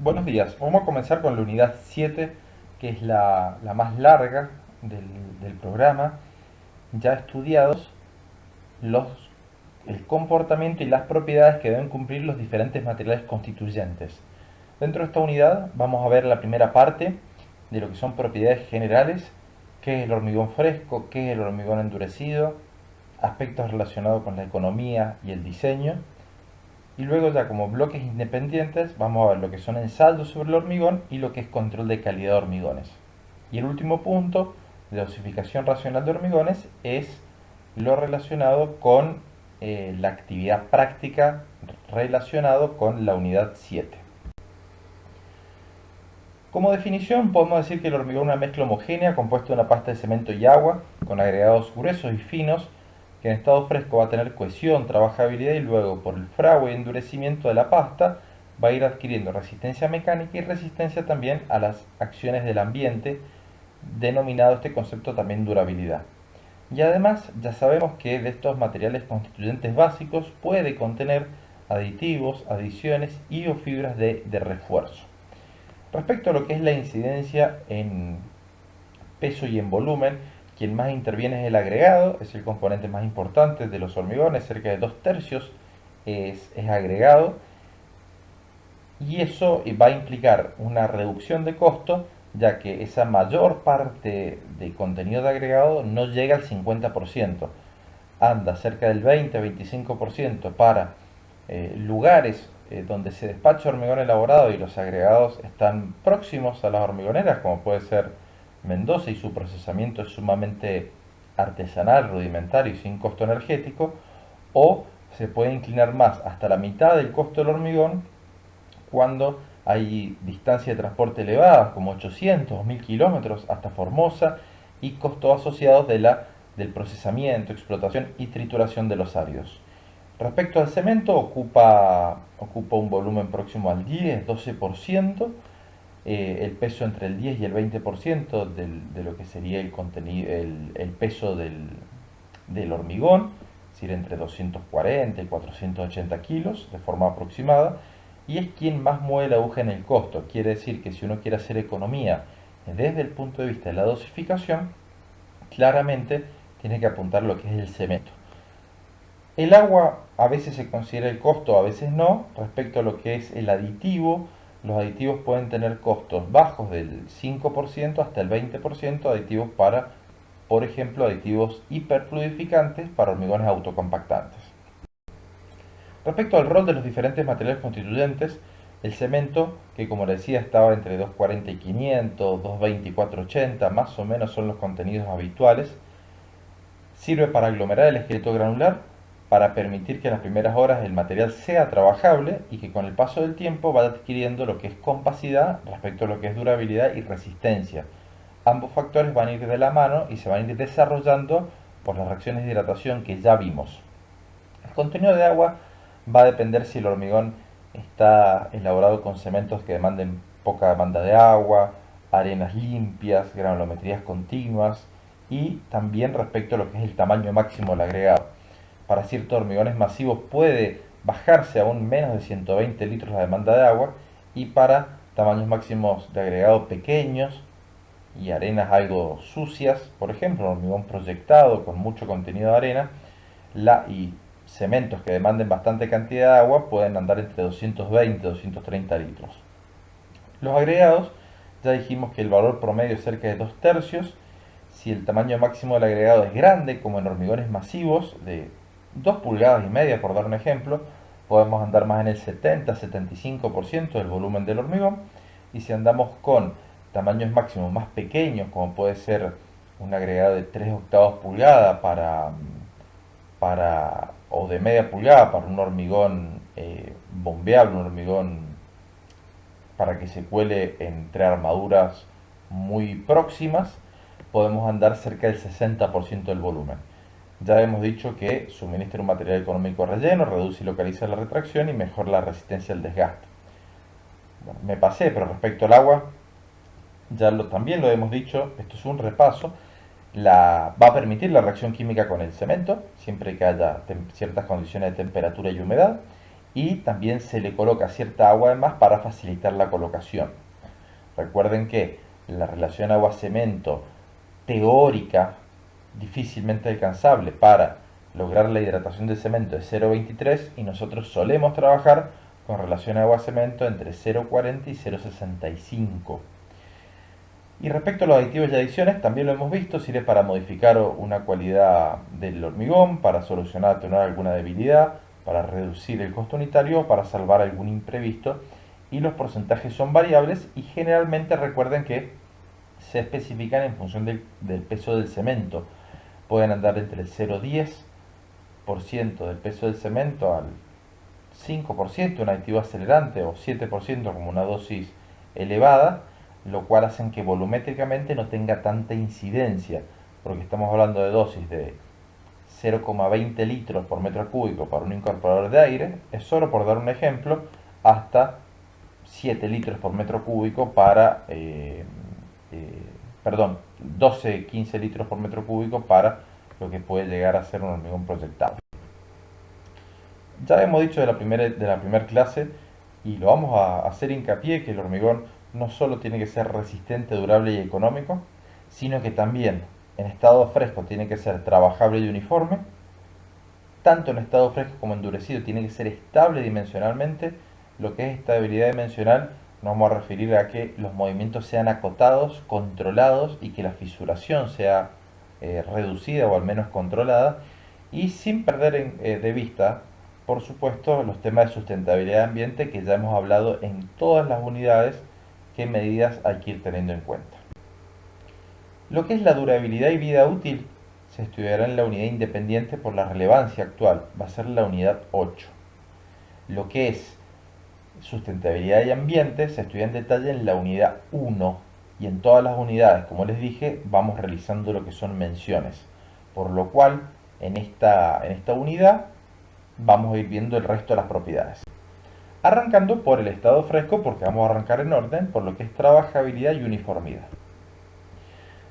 Buenos días. Vamos a comenzar con la unidad 7, que es la más larga del programa. Ya estudiados los, el comportamiento y las propiedades que deben cumplir los diferentes materiales constituyentes. Dentro de esta unidad vamos a ver la primera parte de lo que son propiedades generales, qué es el hormigón fresco, qué es el hormigón endurecido, aspectos relacionados con la economía y el diseño. Y luego ya como bloques independientes vamos a ver lo que son ensayos sobre el hormigón y lo que es control de calidad de hormigones. Y el último punto de dosificación racional de hormigones es lo relacionado con la actividad práctica relacionado con la unidad 7. Como definición podemos decir que el hormigón es una mezcla homogénea compuesta de una pasta de cemento y agua con agregados gruesos y finos que en estado fresco va a tener cohesión, trabajabilidad y luego por el fragua y endurecimiento de la pasta va a ir adquiriendo resistencia mecánica y resistencia también a las acciones del ambiente, denominado este concepto también durabilidad. Y además ya sabemos que de estos materiales constituyentes básicos puede contener aditivos, adiciones y o fibras de refuerzo. Respecto a lo que es la incidencia en peso y en volumen, quien más interviene es el agregado, es el componente más importante de los hormigones, cerca de 2/3 es agregado, y eso va a implicar una reducción de costo, ya que esa mayor parte de contenido de agregado no llega al 50%, anda cerca del 20-25% para lugares donde se despacha hormigón elaborado y los agregados están próximos a las hormigoneras, como puede ser Mendoza, y su procesamiento es sumamente artesanal, rudimentario y sin costo energético, o se puede inclinar más hasta la mitad del costo del hormigón cuando hay distancias de transporte elevadas, como 800 o 1000 kilómetros hasta Formosa, y costos asociados del procesamiento, explotación y trituración de los áridos. Respecto al cemento, ocupa un volumen próximo al 10-12%, el peso entre el 10 y el 20% de lo que sería el, contenido, el peso del hormigón, es decir, entre 240 y 480 kilos de forma aproximada, y es quien más mueve la aguja en el costo. Quiere decir que si uno quiere hacer economía desde el punto de vista de la dosificación, claramente tiene que apuntar lo que es el cemento. El agua a veces se considera el costo, a veces no. Respecto a lo que es el aditivo, los aditivos pueden tener costos bajos del 5% hasta el 20%, aditivos para, por ejemplo, aditivos hiperfluidificantes para hormigones autocompactantes. Respecto al rol de los diferentes materiales constituyentes, el cemento, que como les decía estaba entre 240 y 500, 220 y 480, más o menos son los contenidos habituales, sirve para aglomerar el esqueleto granular, para permitir que en las primeras horas el material sea trabajable y que con el paso del tiempo vaya adquiriendo lo que es compacidad respecto a lo que es durabilidad y resistencia. Ambos factores van a ir de la mano y se van a ir desarrollando por las reacciones de hidratación que ya vimos. El contenido de agua va a depender si el hormigón está elaborado con cementos que demanden poca demanda de agua, arenas limpias, granulometrías continuas y también respecto a lo que es el tamaño máximo del agregado. Para ciertos hormigones masivos puede bajarse aún menos de 120 litros la demanda de agua, y para tamaños máximos de agregado pequeños y arenas algo sucias, por ejemplo, un hormigón proyectado con mucho contenido de arena, y cementos que demanden bastante cantidad de agua pueden andar entre 220 y 230 litros. Los agregados, ya dijimos que el valor promedio es cerca de 2/3. Si el tamaño máximo del agregado es grande, como en hormigones masivos de 2,5 pulgadas, por dar un ejemplo, podemos andar más en el 70-75% del volumen del hormigón. Y si andamos con tamaños máximos más pequeños, como puede ser un agregado de 3/8 pulgada o de media pulgada para un hormigón bombeable, un hormigón para que se cuele entre armaduras muy próximas, podemos andar cerca del 60% del volumen. Ya hemos dicho que suministra un material económico relleno, reduce y localiza la retracción y mejora la resistencia al desgaste. Bueno, me pasé, pero respecto al agua, también lo hemos dicho, esto es un repaso. Va a permitir la reacción química con el cemento, siempre que haya ciertas condiciones de temperatura y humedad, y también se le coloca cierta agua además para facilitar la colocación. Recuerden que la relación agua-cemento teórica difícilmente alcanzable para lograr la hidratación del cemento es 0,23 y nosotros solemos trabajar con relación agua-cemento entre 0,40 y 0,65. Y respecto a los aditivos y adiciones, también lo hemos visto, sirve para modificar una cualidad del hormigón, para solucionar, atenuar alguna debilidad, para reducir el costo unitario o para salvar algún imprevisto. Y los porcentajes son variables y generalmente recuerden que se especifican en función del peso del cemento. Pueden andar entre el 0,10% del peso del cemento al 5%, un aditivo acelerante, o 7% como una dosis elevada, lo cual hacen que volumétricamente no tenga tanta incidencia, porque estamos hablando de dosis de 0,20 litros por metro cúbico para un incorporador de aire, es solo por dar un ejemplo, hasta 7 litros por metro cúbico para, perdón, 12-15 litros por metro cúbico para lo que puede llegar a ser un hormigón proyectado. Ya hemos dicho de la primera clase y lo vamos a hacer hincapié que el hormigón no solo tiene que ser resistente, durable y económico, sino que también en estado fresco tiene que ser trabajable y uniforme, tanto en estado fresco como endurecido tiene que ser estable dimensionalmente. Lo que es estabilidad dimensional nos vamos a referir a que los movimientos sean acotados, controlados y que la fisuración sea reducida o al menos controlada, y sin perder de vista, por supuesto, los temas de sustentabilidad de ambiente que ya hemos hablado en todas las unidades, qué medidas hay que ir teniendo en cuenta. Lo que es la durabilidad y vida útil se estudiará en la unidad independiente por la relevancia actual, va a ser la unidad 8. Lo que es sustentabilidad y ambiente se estudia en detalle en la unidad 1 y en todas las unidades, como les dije, vamos realizando lo que son menciones, por lo cual en esta unidad vamos a ir viendo el resto de las propiedades. Arrancando por el estado fresco, porque vamos a arrancar en orden, por lo que es trabajabilidad y uniformidad.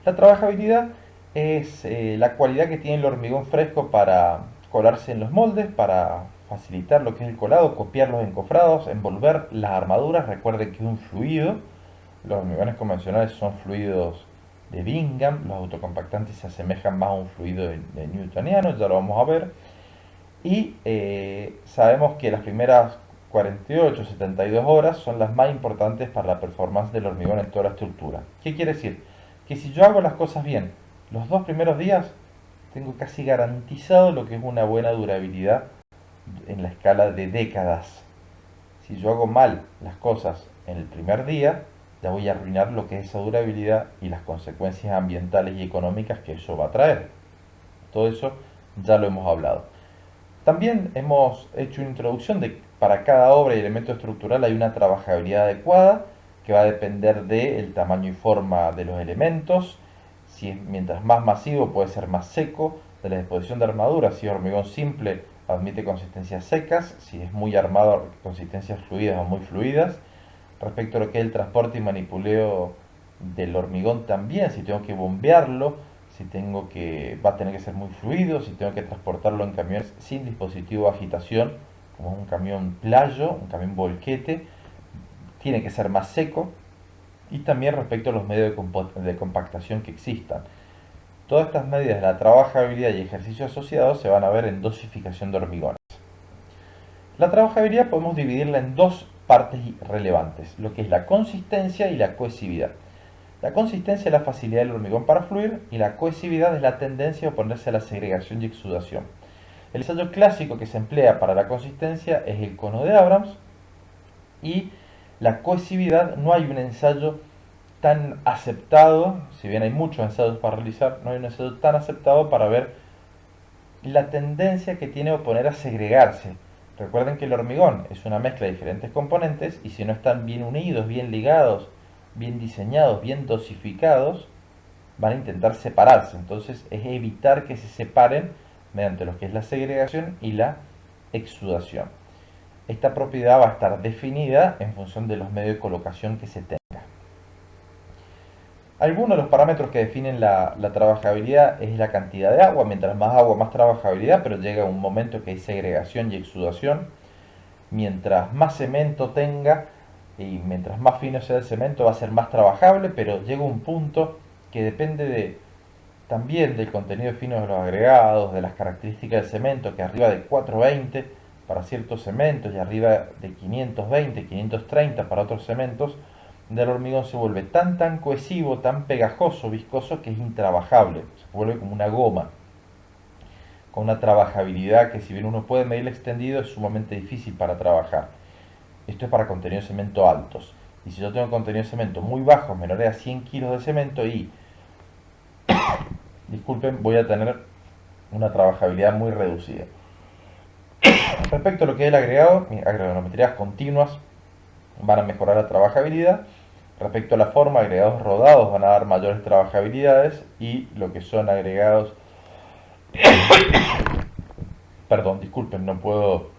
La trabajabilidad es la cualidad que tiene el hormigón fresco para colarse en los moldes, para facilitar lo que es el colado, copiar los encofrados, envolver las armaduras. Recuerden que es un fluido. Los hormigones convencionales son fluidos de Bingham, los autocompactantes se asemejan más a un fluido de newtoniano, ya lo vamos a ver. Y sabemos que las primeras 48-72 horas son las más importantes para la performance del hormigón en toda la estructura. ¿Qué quiere decir? Que si yo hago las cosas bien los 2 primeros días, tengo casi garantizado lo que es una buena durabilidad en la escala de décadas. Si yo hago mal las cosas en el primer día, ya voy a arruinar lo que es esa durabilidad y las consecuencias ambientales y económicas que eso va a traer. Todo eso ya lo hemos hablado. También hemos hecho una introducción de que para cada obra y elemento estructural hay una trabajabilidad adecuada que va a depender del tamaño y forma de los elementos. Si es mientras más masivo puede ser más seco, de la disposición de armadura. Si es hormigón simple admite consistencias secas, si es muy armado consistencias fluidas o muy fluidas. Respecto a lo que es el transporte y manipuleo del hormigón también, si tengo que bombearlo, si tengo que va a tener que ser muy fluido, si tengo que transportarlo en camiones sin dispositivo de agitación, como un camión playo, un camión volquete, tiene que ser más seco. Y también respecto a los medios de compactación que existan. Todas estas medidas de la trabajabilidad y ejercicio asociados se van a ver en dosificación de hormigones. La trabajabilidad podemos dividirla en dos partes relevantes, lo que es la consistencia y la cohesividad. La consistencia es la facilidad del hormigón para fluir y la cohesividad es la tendencia a oponerse a la segregación y exudación. El ensayo clásico que se emplea para la consistencia es el cono de Abrams, y la cohesividad no hay un ensayo tan aceptado, si bien hay muchos ensayos para realizar, no hay un ensayo tan aceptado para ver la tendencia que tiene a oponer a segregarse. Recuerden que el hormigón es una mezcla de diferentes componentes y si no están bien unidos, bien ligados, bien diseñados, bien dosificados, van a intentar separarse. Entonces es evitar que se separen mediante lo que es la segregación y la exudación. Esta propiedad va a estar definida en función de los medios de colocación que se tenga. Algunos de los parámetros que definen la trabajabilidad es la cantidad de agua. Mientras más agua, más trabajabilidad, pero llega un momento que hay segregación y exudación. mientras más cemento tenga y mientras más fino sea el cemento va a ser más trabajable, pero llega un punto que depende también del contenido fino de los agregados, de las características del cemento, que arriba de 420 para ciertos cementos y arriba de 520, 530 para otros cementos, del hormigón se vuelve tan cohesivo, tan pegajoso, viscoso, que es intrabajable, se vuelve como una goma, con una trabajabilidad que si bien uno puede medir extendido es sumamente difícil para trabajar. Esto es para contenido de cemento altos. Y si yo tengo contenido de cemento muy bajo, menores a 100 kilos de cemento, y disculpen, voy a tener una trabajabilidad muy reducida. Respecto a lo que es el agregado, granulometrías continuas van a mejorar la trabajabilidad. Respecto a la forma, agregados rodados van a dar mayores trabajabilidades, y lo que son agregados... Perdón, disculpen, no puedo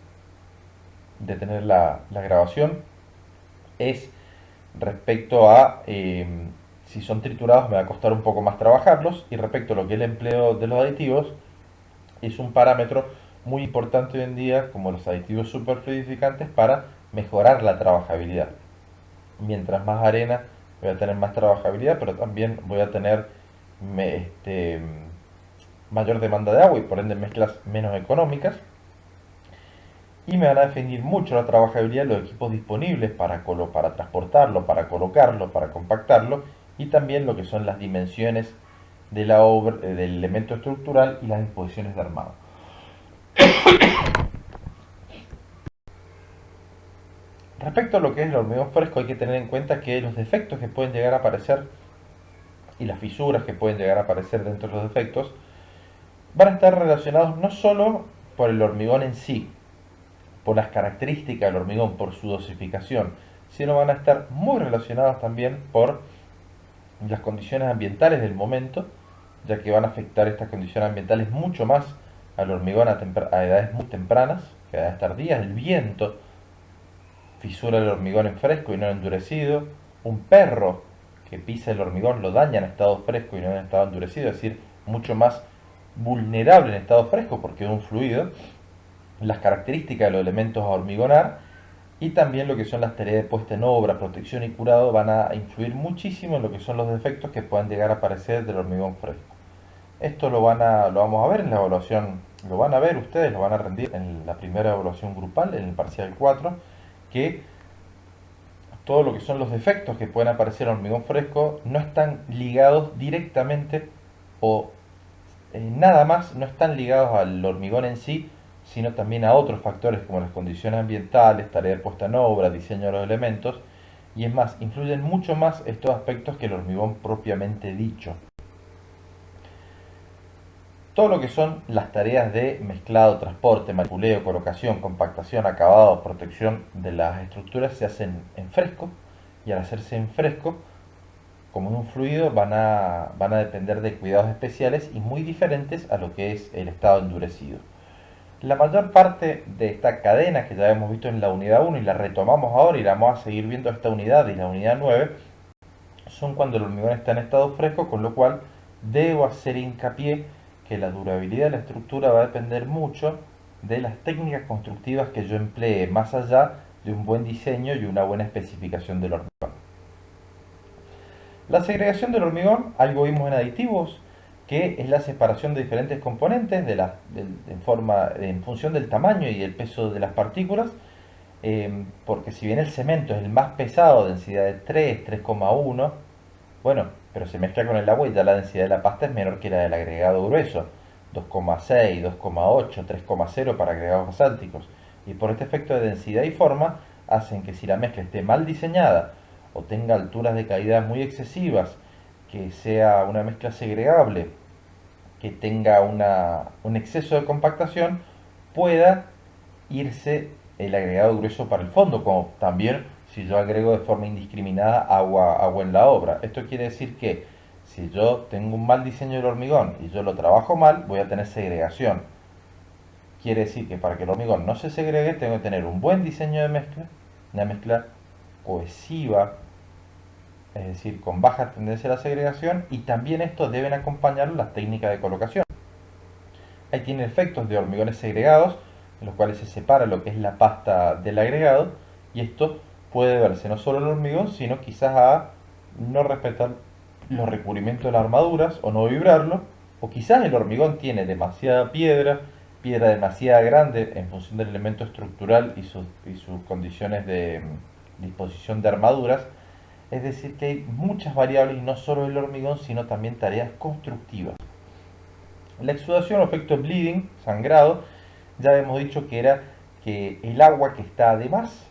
detener la grabación. Es respecto a si son triturados me va a costar un poco más trabajarlos, y respecto a lo que es el empleo de los aditivos, es un parámetro muy importante hoy en día, como los aditivos superfluidificantes, para mejorar la trabajabilidad. Mientras más arena voy a tener más trabajabilidad, pero también voy a tener mayor demanda de agua y por ende mezclas menos económicas, y me van a definir mucho la trabajabilidad de los equipos disponibles para transportarlo, para colocarlo, para compactarlo, y también lo que son las dimensiones de la obra, del elemento estructural y las disposiciones de armado. Respecto a lo que es el hormigón fresco, hay que tener en cuenta que los defectos que pueden llegar a aparecer y las fisuras que pueden llegar a aparecer dentro de los defectos van a estar relacionados no solo por el hormigón en sí, por las características del hormigón, por su dosificación, sino van a estar muy relacionados también por las condiciones ambientales del momento, ya que van a afectar estas condiciones ambientales mucho más al hormigón a edades muy tempranas, que a edades tardías. El viento fisura el hormigón en fresco y no en endurecido. Un perro que pisa el hormigón lo daña en estado fresco y no en estado endurecido, es decir, mucho más vulnerable en estado fresco porque es un fluido. Las características de los elementos a hormigonar y también lo que son las tareas de puesta en obra, protección y curado van a influir muchísimo en lo que son los defectos que puedan llegar a aparecer del hormigón fresco. Esto lo vamos a ver en la evaluación, lo van a ver ustedes, lo van a rendir en la primera evaluación grupal, en el parcial 4, que todo lo que son los defectos que pueden aparecer en hormigón fresco no están ligados directamente o nada más, no están ligados al hormigón en sí, sino también a otros factores como las condiciones ambientales, tarea de puesta en obra, diseño de los elementos, y es más, influyen mucho más estos aspectos que el hormigón propiamente dicho. Todo lo que son las tareas de mezclado, transporte, manipuleo, colocación, compactación, acabado, protección de las estructuras se hacen en fresco, y al hacerse en fresco, como es un fluido, van a depender de cuidados especiales y muy diferentes a lo que es el estado endurecido. La mayor parte de esta cadena que ya hemos visto en la unidad 1 y la retomamos ahora y la vamos a seguir viendo esta unidad y la unidad 9, son cuando el hormigón está en estado fresco, con lo cual debo hacer hincapié que la durabilidad de la estructura va a depender mucho de las técnicas constructivas que yo emplee, más allá de un buen diseño y una buena especificación del hormigón. La segregación del hormigón, algo vimos en aditivos, que es la separación de diferentes componentes en función del tamaño y el peso de las partículas, porque si bien el cemento es el más pesado, densidad de 3, 3,1, bueno, pero se mezcla con el agua y ya la densidad de la pasta es menor que la del agregado grueso, 2,6, 2,8, 3,0 para agregados basálticos, y por este efecto de densidad y forma hacen que si la mezcla esté mal diseñada o tenga alturas de caída muy excesivas, que sea una mezcla segregable, que tenga un exceso de compactación, pueda irse el agregado grueso para el fondo, como también si yo agrego de forma indiscriminada agua en la obra. Esto quiere decir que si yo tengo un mal diseño del hormigón y yo lo trabajo mal, voy a tener segregación. Quiere decir que para que el hormigón no se segregue, tengo que tener un buen diseño de mezcla, una mezcla cohesiva, es decir, con baja tendencia a la segregación, y también esto deben acompañar las técnicas de colocación. Ahí tiene efectos de hormigones segregados, en los cuales se separa lo que es la pasta del agregado, y esto puede verse no solo en el hormigón, sino quizás a no respetar los recubrimientos de las armaduras o no vibrarlo, o quizás el hormigón tiene demasiada piedra, piedra demasiado grande en función del elemento estructural y sus condiciones de disposición de armaduras. Es decir, que hay muchas variables y no solo el hormigón, sino también tareas constructivas. La exudación o efecto bleeding, sangrado, ya hemos dicho que era que el agua que está además,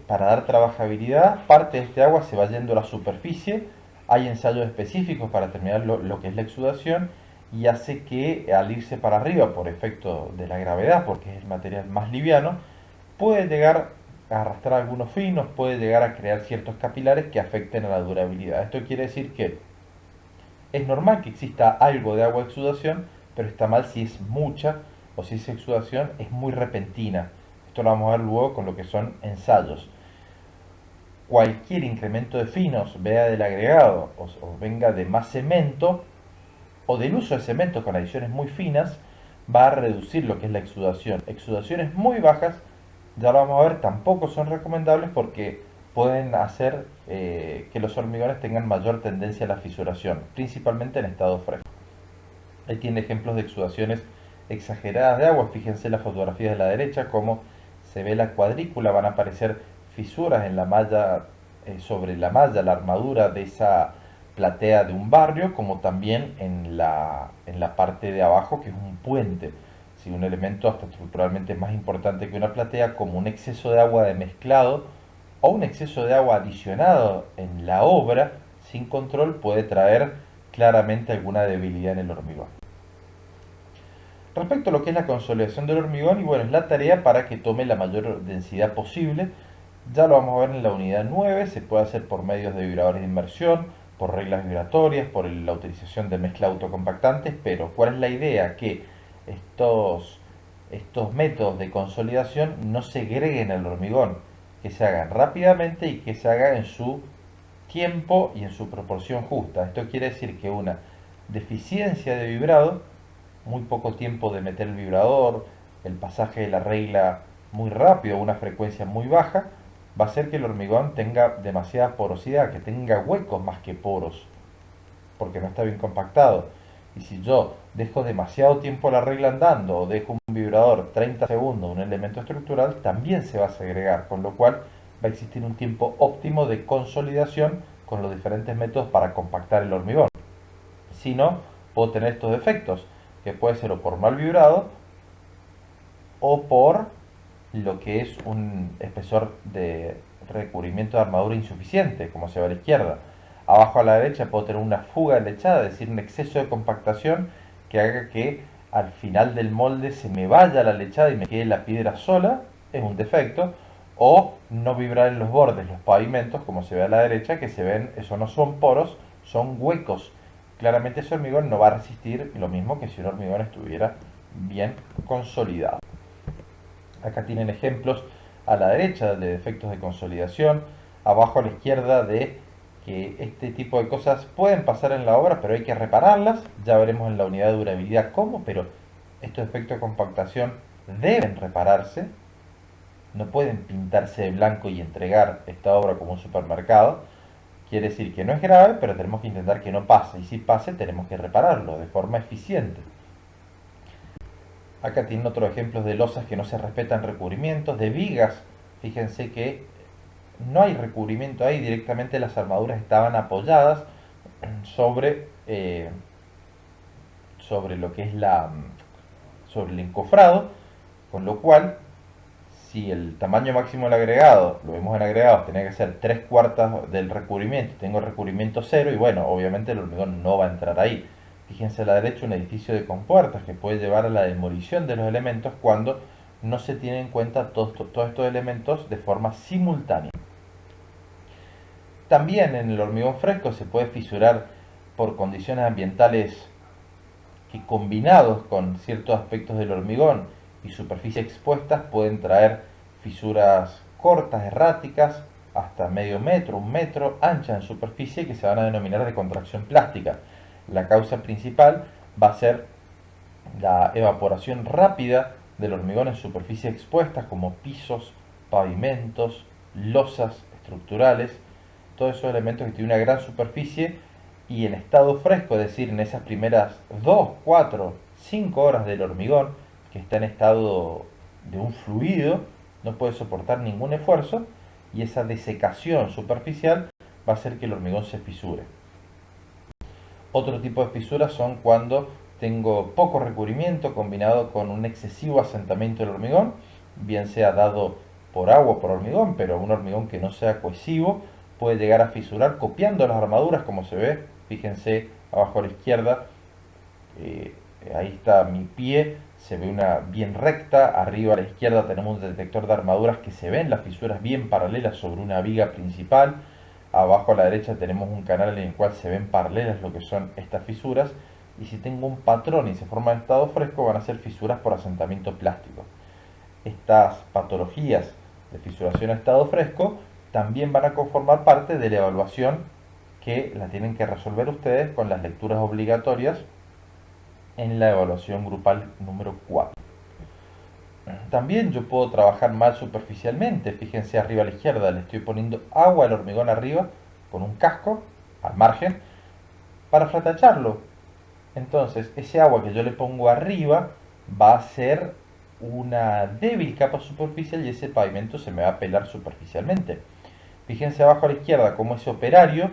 para dar trabajabilidad, parte de este agua se va yendo a la superficie. Hay ensayos específicos para determinar lo que es la exudación, y hace que al irse para arriba por efecto de la gravedad, porque es el material más liviano, puede llegar a arrastrar algunos finos, puede llegar a crear ciertos capilares que afecten a la durabilidad. Esto quiere decir que es normal que exista algo de agua de exudación, pero está mal si es mucha o si esa exudación es muy repentina. Esto lo vamos a ver luego con lo que son ensayos. Cualquier incremento de finos, vea del agregado o venga de más cemento o del uso de cemento con adiciones muy finas, va a reducir lo que es la exudación. Exudaciones muy bajas, ya lo vamos a ver, tampoco son recomendables porque pueden hacer que los hormigones tengan mayor tendencia a la fisuración, principalmente en estado fresco. Ahí tiene ejemplos de exudaciones exageradas de agua. Fíjense las fotografías de la derecha, cómo se ve la cuadrícula, van a aparecer fisuras en la malla, sobre la malla, la armadura de esa platea de un barrio, como también en la parte de abajo, que es un puente. Si un elemento hasta estructuralmente más importante que una platea, como un exceso de agua de mezclado o un exceso de agua adicionado en la obra sin control, puede traer claramente alguna debilidad en el hormigón. Respecto a lo que es la consolidación del hormigón, y bueno, es la tarea para que tome la mayor densidad posible. Ya lo vamos a ver en la unidad 9, se puede hacer por medios de vibradores de inmersión, por reglas vibratorias, por la utilización de mezcla autocompactantes, pero ¿cuál es la idea? Que estos métodos de consolidación no segreguen el hormigón, que se hagan rápidamente y que se haga en su tiempo y en su proporción justa. Esto quiere decir que una deficiencia de vibrado, muy poco tiempo de meter el vibrador, el pasaje de la regla muy rápido, una frecuencia muy baja, va a hacer que el hormigón tenga demasiada porosidad, que tenga huecos más que poros, porque no está bien compactado. Y si yo dejo demasiado tiempo la regla andando o dejo un vibrador 30 segundos, un elemento estructural, también se va a segregar, con lo cual va a existir un tiempo óptimo de consolidación con los diferentes métodos para compactar el hormigón. Si no, puedo tener estos defectos, que puede ser o por mal vibrado o por lo que es un espesor de recubrimiento de armadura insuficiente, como se ve a la izquierda. Abajo a la derecha puedo tener una fuga de lechada, es decir, un exceso de compactación que haga que al final del molde se me vaya la lechada y me quede la piedra sola, es un defecto. O no vibrar en los bordes, los pavimentos, como se ve a la derecha, que se ven, eso no son poros, son huecos. Claramente ese hormigón no va a resistir lo mismo que si un hormigón estuviera bien consolidado. Acá tienen ejemplos a la derecha de defectos de consolidación, abajo a la izquierda de que este tipo de cosas pueden pasar en la obra, pero hay que repararlas. Ya veremos en la unidad de durabilidad cómo, pero estos defectos de compactación deben repararse. No pueden pintarse de blanco y entregar esta obra como un supermercado. Quiere decir que no es grave, pero tenemos que intentar que no pase. Y si pase, tenemos que repararlo de forma eficiente. Acá tienen otros ejemplos de losas que no se respetan recubrimientos, de vigas. Fíjense que no hay recubrimiento ahí, directamente las armaduras estaban apoyadas sobre, sobre lo que es sobre el encofrado, con lo cual, si el tamaño máximo del agregado, lo vemos en agregados, tenía que ser 3/4 del recubrimiento, tengo recubrimiento 0, y bueno, obviamente el hormigón no va a entrar ahí. Fíjense a la derecha un edificio de compuertas que puede llevar a la demolición de los elementos cuando no se tienen en cuenta todos estos elementos de forma simultánea. También en el hormigón fresco se puede fisurar por condiciones ambientales que, combinados con ciertos aspectos del hormigón y superficies expuestas, pueden traer fisuras cortas, erráticas, hasta medio metro, 1 metro, anchas en superficie, que se van a denominar de contracción plástica. La causa principal va a ser la evaporación rápida del hormigón en superficies expuestas como pisos, pavimentos, losas estructurales, todos esos elementos que tienen una gran superficie y en estado fresco, es decir, en esas primeras 2, 4, 5 horas del hormigón, que está en estado de un fluido, no puede soportar ningún esfuerzo y esa desecación superficial va a hacer que el hormigón se fisure. Otro tipo de fisuras son cuando tengo poco recubrimiento combinado con un excesivo asentamiento del hormigón, bien sea dado por agua o por hormigón, pero un hormigón que no sea cohesivo puede llegar a fisurar copiando las armaduras como se ve. Fíjense abajo a la izquierda, eh, ahí está mi pie, se ve una bien recta, arriba a la izquierda tenemos un detector de armaduras que se ven las fisuras bien paralelas sobre una viga principal, abajo a la derecha tenemos un canal en el cual se ven paralelas lo que son estas fisuras, y si tengo un patrón y se forma en estado fresco van a ser fisuras por asentamiento plástico. Estas patologías de fisuración en estado fresco también van a conformar parte de la evaluación que la tienen que resolver ustedes con las lecturas obligatorias en la evaluación grupal número 4. También yo puedo trabajar mal superficialmente. Fíjense arriba a la izquierda, le estoy poniendo agua al hormigón arriba con un casco al margen para fratacharlo. Entonces ese agua que yo le pongo arriba va a ser una débil capa superficial y ese pavimento se me va a pelar superficialmente. Fíjense abajo a la izquierda como ese operario,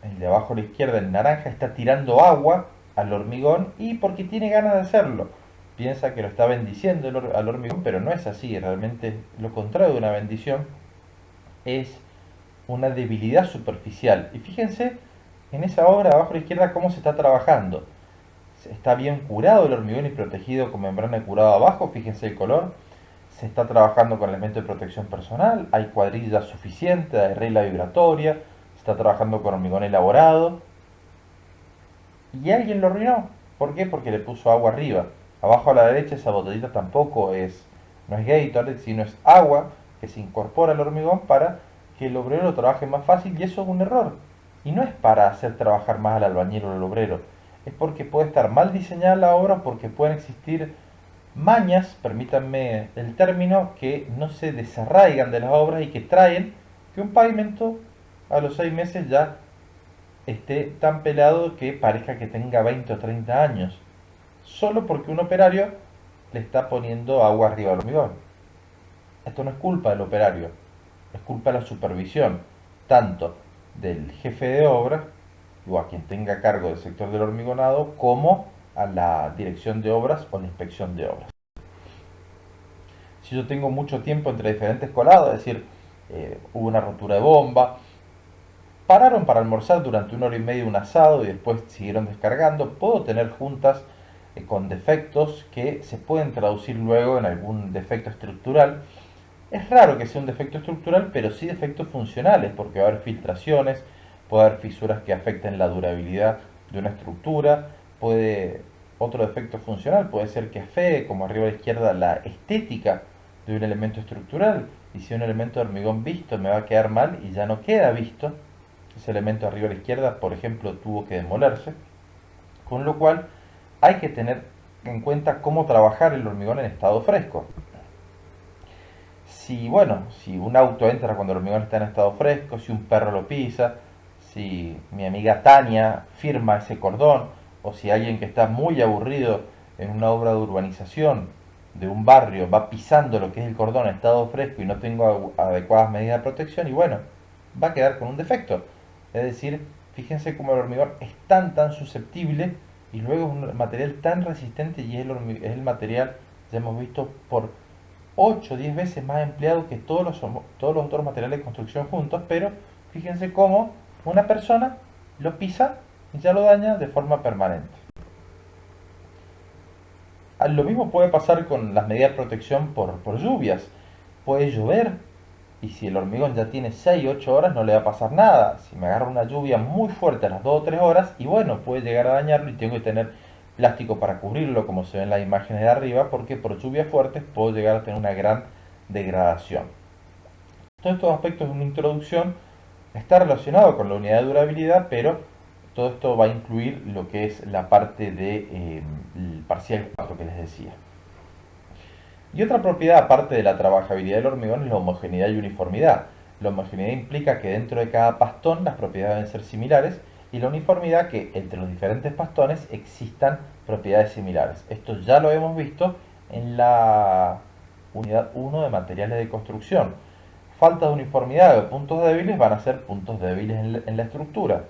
el de abajo a la izquierda, el naranja, está tirando agua al hormigón y porque tiene ganas de hacerlo. Piensa que lo está bendiciendo al hormigón, pero no es así. Realmente lo contrario de una bendición es una debilidad superficial. Y fíjense en esa obra abajo a la izquierda cómo se está trabajando. Está bien curado el hormigón y protegido con membrana de curado abajo. Fíjense el color. Se está trabajando con elementos de protección personal. Hay cuadrilla suficiente, hay regla vibratoria. Se está trabajando con hormigón elaborado. Y alguien lo arruinó. ¿Por qué? Porque le puso agua arriba. Abajo a la derecha esa botellita tampoco es, no es Gatorade, sino es agua que se incorpora al hormigón para que el obrero lo trabaje más fácil y eso es un error. Y no es para hacer trabajar más al albañil o al obrero. Es porque puede estar mal diseñada la obra, porque pueden existir mañas, permítanme el término, que no se desarraigan de las obras y que traen que un pavimento a los 6 meses ya esté tan pelado que parezca que tenga 20 o 30 años, solo porque un operario le está poniendo agua arriba al hormigón. Esto no es culpa del operario, es culpa de la supervisión, tanto del jefe de obra o a quien tenga cargo del sector del hormigonado, como a la dirección de obras o la inspección de obras. Si yo tengo mucho tiempo entre diferentes colados, es decir, hubo una rotura de bomba, pararon para almorzar durante 1 hora y media un asado y después siguieron descargando, puedo tener juntas con defectos que se pueden traducir luego en algún defecto estructural. Es raro que sea un defecto estructural, pero sí defectos funcionales, porque va a haber filtraciones, puede haber fisuras que afecten la durabilidad de una estructura, otro defecto funcional puede ser que afee, como arriba a la izquierda, la estética de un elemento estructural. Y si un elemento de hormigón visto me va a quedar mal y ya no queda visto, ese elemento arriba a la izquierda, por ejemplo, tuvo que demolerse, con lo cual hay que tener en cuenta cómo trabajar el hormigón en estado fresco. Si un auto entra cuando el hormigón está en estado fresco, si un perro lo pisa, si mi amiga Tania firma ese cordón, o si alguien que está muy aburrido en una obra de urbanización de un barrio va pisando lo que es el cordón en estado fresco y no tengo adecuadas medidas de protección, y bueno, va a quedar con un defecto. Es decir, fíjense cómo el hormigón es tan susceptible y luego es un material tan resistente y es el material, ya hemos visto, por 8 o 10 veces más empleado que todos los otros materiales de construcción juntos, pero fíjense cómo una persona lo pisa y ya lo daña de forma permanente. Lo mismo puede pasar con las medidas de protección por lluvias. Puede llover y si el hormigón ya tiene 6 o 8 horas no le va a pasar nada. Si me agarra una lluvia muy fuerte a las 2 o 3 horas, y bueno, puede llegar a dañarlo y tengo que tener plástico para cubrirlo, como se ven en las imágenes de arriba, porque por lluvias fuertes puedo llegar a tener una gran degradación. Todos estos aspectos de una introducción está relacionado con la unidad de durabilidad, pero todo esto va a incluir lo que es la parte de el parcial 4 que les decía. Y otra propiedad, aparte de la trabajabilidad del hormigón, es la homogeneidad y uniformidad. La homogeneidad implica que dentro de cada pastón las propiedades deben ser similares, y la uniformidad que entre los diferentes pastones existan propiedades similares. Esto ya lo hemos visto en la unidad 1 de materiales de construcción. Falta de uniformidad o puntos débiles van a ser puntos débiles en la estructura.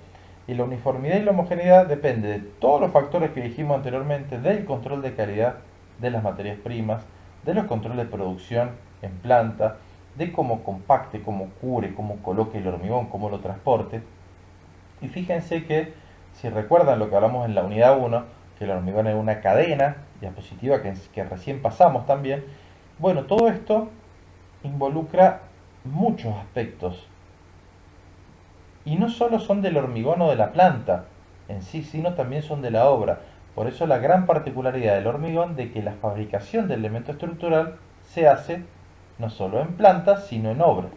Y la uniformidad y la homogeneidad depende de todos los factores que dijimos anteriormente, del control de calidad de las materias primas, de los controles de producción en planta, de cómo compacte, cómo cubre, cómo coloque el hormigón, cómo lo transporte. Y fíjense que, si recuerdan lo que hablamos en la unidad 1, que el hormigón es una cadena, diapositiva que recién pasamos también, bueno, todo esto involucra muchos aspectos. Y no solo son del hormigón o de la planta en sí, sino también son de la obra. Por eso la gran particularidad del hormigón de que la fabricación del elemento estructural se hace no solo en planta, sino en obra.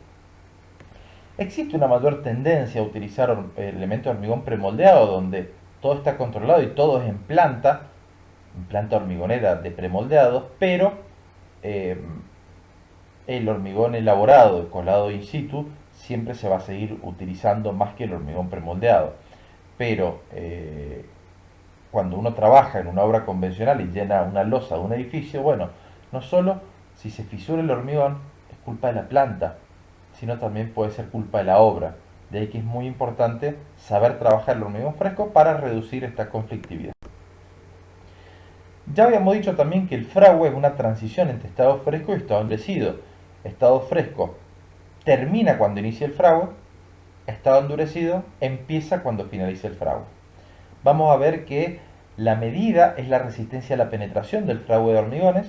Existe una mayor tendencia a utilizar elementos de hormigón premoldeado, donde todo está controlado y todo es en planta hormigonera de premoldeados, pero eh, el hormigón elaborado, colado in situ, siempre se va a seguir utilizando más que el hormigón premoldeado. Pero cuando uno trabaja en una obra convencional y llena una losa de un edificio, bueno, no solo si se fisura el hormigón es culpa de la planta, sino también puede ser culpa de la obra. De ahí que es muy importante saber trabajar el hormigón fresco para reducir esta conflictividad. Ya habíamos dicho también que el fragua es una transición entre estado fresco y estado endurecido. Estado fresco termina cuando inicia el fragua, estado endurecido empieza cuando finaliza el fragua. Vamos a ver que la medida es la resistencia a la penetración del fragua de hormigones.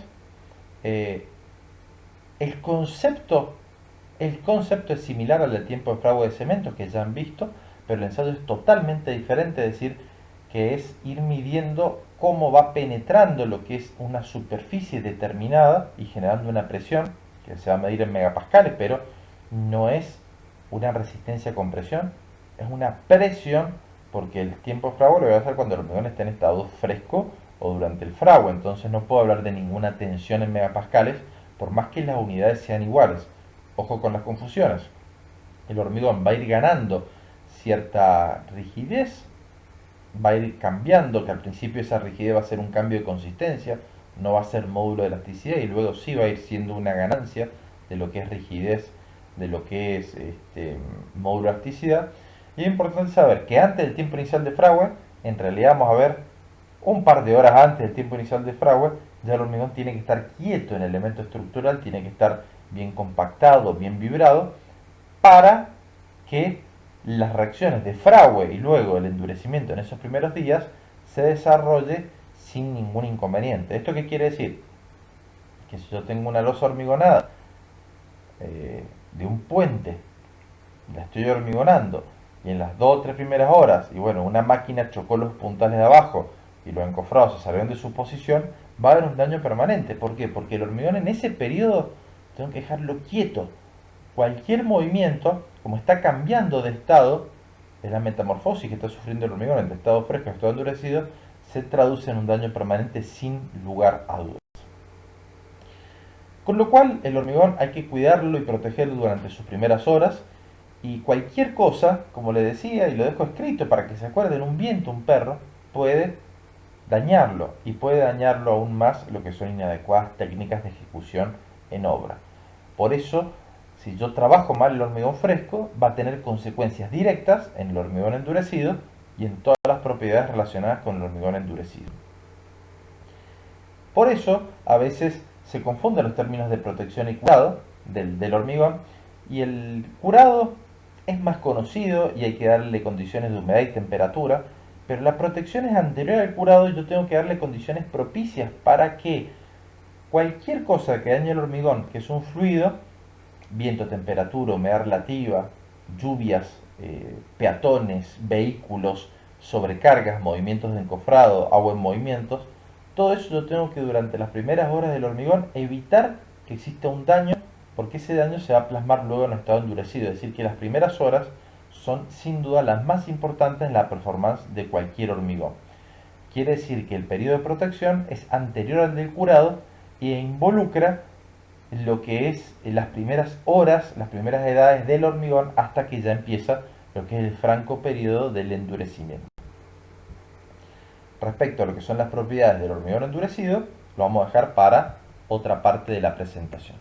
Eh, el, concepto, el concepto es similar al del tiempo de fragua de cemento que ya han visto, pero el ensayo es totalmente diferente, es decir, que es ir midiendo cómo va penetrando lo que es una superficie determinada y generando una presión que se va a medir en megapascales, pero no es una resistencia a compresión, es una presión, porque el tiempo de fragua lo voy a hacer cuando el hormigón está en estado fresco o durante el fragua, entonces no puedo hablar de ninguna tensión en megapascales por más que las unidades sean iguales. Ojo con las confusiones. El hormigón va a ir ganando cierta rigidez, va a ir cambiando, que al principio esa rigidez va a ser un cambio de consistencia, no va a ser módulo de elasticidad, y luego sí va a ir siendo una ganancia de lo que es rigidez, de lo que es módulo de elasticidad. Y es importante saber que antes del tiempo inicial de fragua, en realidad vamos a ver un par de horas antes del tiempo inicial de fragua, ya el hormigón tiene que estar quieto en el elemento estructural, tiene que estar bien compactado, bien vibrado, para que las reacciones de fragua y luego el endurecimiento en esos primeros días se desarrolle sin ningún inconveniente. ¿Esto qué quiere decir? Que si yo tengo una losa hormigonada de un puente, la estoy hormigonando, y en las 2 o 3 primeras horas, y bueno, una máquina chocó los puntales de abajo y los encofrados se salieron de su posición, va a haber un daño permanente. ¿Por qué? Porque el hormigón en ese periodo tengo que dejarlo quieto. Cualquier movimiento, como está cambiando de estado, es la metamorfosis que está sufriendo el hormigón entre estado fresco y estado endurecido, se traduce en un daño permanente sin lugar a dudas. Con lo cual, el hormigón hay que cuidarlo y protegerlo durante sus primeras horas, y cualquier cosa, como le decía, y lo dejo escrito para que se acuerden, un viento, un perro, puede dañarlo, y puede dañarlo aún más lo que son inadecuadas técnicas de ejecución en obra. Por eso, si yo trabajo mal el hormigón fresco, va a tener consecuencias directas en el hormigón endurecido y en todas las propiedades relacionadas con el hormigón endurecido. Por eso, a veces se confunden los términos de protección y curado del hormigón, y el curado es más conocido y hay que darle condiciones de humedad y temperatura, pero la protección es anterior al curado y yo tengo que darle condiciones propicias para que cualquier cosa que dañe el hormigón, que es un fluido, viento, temperatura, humedad relativa, lluvias, peatones, vehículos, sobrecargas, movimientos de encofrado, agua en movimientos, todo eso yo tengo que durante las primeras horas del hormigón evitar que exista un daño, porque ese daño se va a plasmar luego en un estado endurecido. Es decir, que las primeras horas son sin duda las más importantes en la performance de cualquier hormigón. Quiere decir que el periodo de protección es anterior al del curado e involucra lo que es las primeras horas, las primeras edades del hormigón hasta que ya empieza lo que es el franco periodo del endurecimiento. Respecto a lo que son las propiedades del hormigón endurecido, lo vamos a dejar para otra parte de la presentación.